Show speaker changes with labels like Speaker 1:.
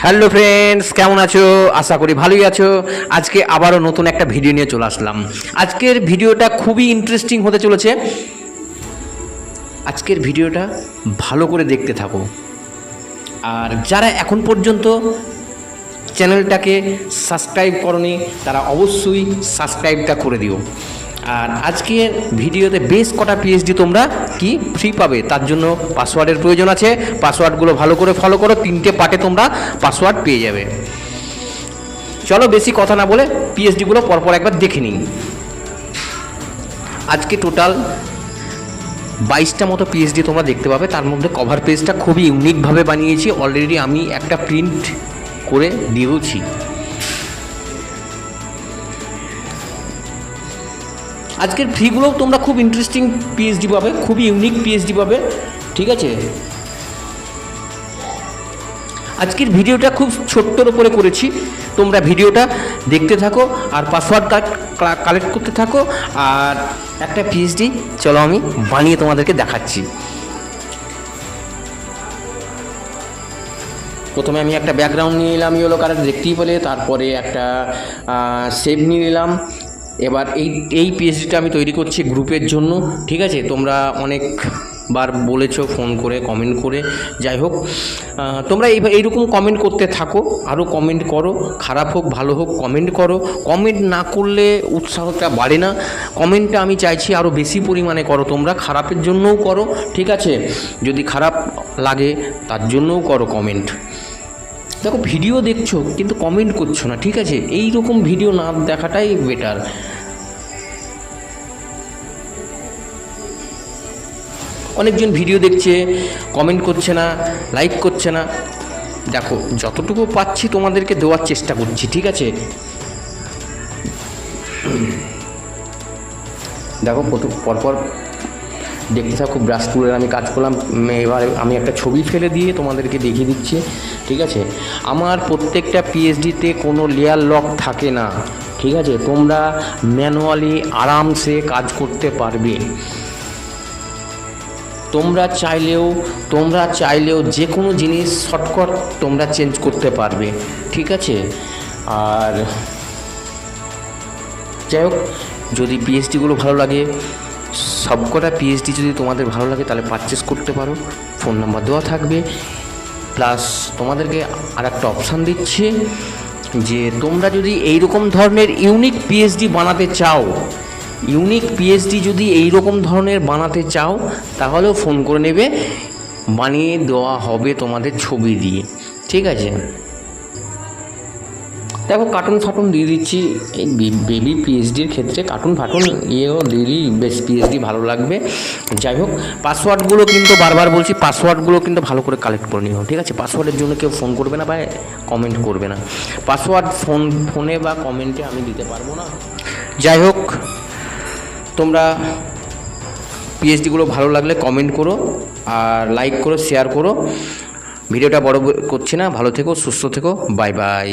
Speaker 1: Hello friends, কেমন আছো? আশা করি ভালোই আছো। আজকে আবারও নতুন একটা ভিডিও নিয়ে চলে আসলাম। আজকের ভিডিওটা খুবই ইন্টারেস্টিং হতে চলেছে। আজকের ভিডিওটা ভালো করে দেখতে থাকো। আর যারা এখন পর্যন্ত চ্যানেলটাকে সাবস্ক্রাইব করনি তারা অবশ্যই সাবস্ক্রাইবটা করে দিও। আর আজকের ভিডিওতে বেশ কটা পিএইচডি তোমরা কি ফ্রি পাবে, তার জন্য পাসওয়ার্ডের প্রয়োজন আছে। পাসওয়ার্ডগুলো ভালো করে ফলো করো, 3টে পার্টে তোমরা পাসওয়ার্ড পেয়ে যাবে। চলো বেশি কথা না বলে পিএইচডিগুলো পরপর একবার দেখে নিই। আজকে টোটাল 22টা মতো পিএইচডি তোমরা দেখতে পাবে। তার মধ্যে কভার পেজটা খুবই ইউনিকভাবে বানিয়েছি। অলরেডি আমি একটা প্রিন্ট করে দিয়েছি। আজকের ফ্রিগুলোও তোমরা খুব ইন্টারেস্টিং পিএইচডি পাবে, খুবই ইউনিক পিএইচডি পাবে, ঠিক আছে। আজকের ভিডিওটা খুব ছোট্টর উপরে করেছি, তোমরা ভিডিওটা দেখতে থাকো আর পাসওয়ার্ড কালেক্ট করতে থাকো। আর একটা পিএইচডি চলো আমি বানিয়ে তোমাদেরকে দেখাচ্ছি। প্রথমে আমি একটা ব্যাকগ্রাউন্ড নিয়ে নিলাম ইয়েলো কালার, দেখতেই পেলে। তারপরে একটা শেপ নিয়ে নিলাম। এবার এই পিএইচডিটা আমি তৈরি করছি গ্রুপের জন্য, ঠিক আছে। তোমরা অনেকবার বলেছো ফোন করে, কমেন্ট করে। যাই হোক, তোমরা এইরকম কমেন্ট করতে থাকো, আরও কমেন্ট করো, খারাপ হোক ভালো হোক কমেন্ট করো। কমেন্ট না করলে উৎসাহটা বাড়ে না। কমেন্টটা আমি চাইছি আরও বেশি পরিমাণে করো। তোমরা খারাপের জন্যও করো, ঠিক আছে। যদি খারাপ লাগে তার জন্যও করো কমেন্ট। দেখো, ভিডিও দেখছো কিন্তু কমেন্ট করছো না, ঠিক আছে। এই রকম ভিডিও না দেখাটাই বেটার। অনেকজন ভিডিও দেখছে, কমেন্ট করছে না, লাইক করছে না। দেখো, যতটুকু পাচ্ছি তোমাদেরকে দেওয়ার চেষ্টা করছি, ঠিক আছে। দেখো, পরপর দেখতে থাকো। ব্রাশ টুলের আমি কাজ করলাম। এবার আমি একটা ছবি ফেলে দিয়ে তোমাদেরকে দেখিয়ে দিচ্ছি, ঠিক আছে। আমার প্রত্যেকটা পিএইচডিতে কোনো লেয়ার লক থাকে না, ঠিক আছে। তোমরা ম্যানুয়ালি আরামসে কাজ করতে পারবে। তোমরা চাইলেও যে কোনো জিনিস শর্টকাট তোমরা চেঞ্জ করতে পারবে, ঠিক আছে। আর যাই হোক, যদি পিএইচডিগুলো ভালো লাগে, সবকটা পিএইচডি যদি তোমাদের ভালো লাগে তাহলে পারচেস করতে পারো। ফোন নাম্বার দেওয়া থাকবে। প্লাস তোমাদেরকে আর একটা অপশান দিচ্ছে যে তোমরা যদি এইরকম ধরনের ইউনিক পিএইচডি বানাতে চাও, যদি এইরকম ধরনের বানাতে চাও তাহলেও ফোন করে নেবে, বানিয়ে দেওয়া হবে তোমাদের ছবি দিয়ে, ঠিক আছে। দেখো, কার্টুন ফাটুন দিয়ে দিচ্ছি। এই বেবি পিএইচডির ক্ষেত্রে কার্টুন ফাটুন ইয়েও দিলি বেশ পিএইচডি ভালো লাগবে। যাই হোক, পাসওয়ার্ডগুলো কিন্তু বারবার বলছি, পাসওয়ার্ডগুলো কিন্তু ভালো করে কালেক্ট করে নিও, ঠিক আছে। পাসওয়ার্ডের জন্য কেউ ফোন করবে না বা কমেন্ট করবে না। পাসওয়ার্ড ফোনে বা কমেন্টে আমি দিতে পারবো না। যাই হোক, তোমরা পিএইচডিগুলো ভালো লাগলে কমেন্ট করো আর লাইক করো, শেয়ার করো। ভিডিওটা বড় করছি না। ভালো থেকো, সুস্থ থেকো, বাই বাই।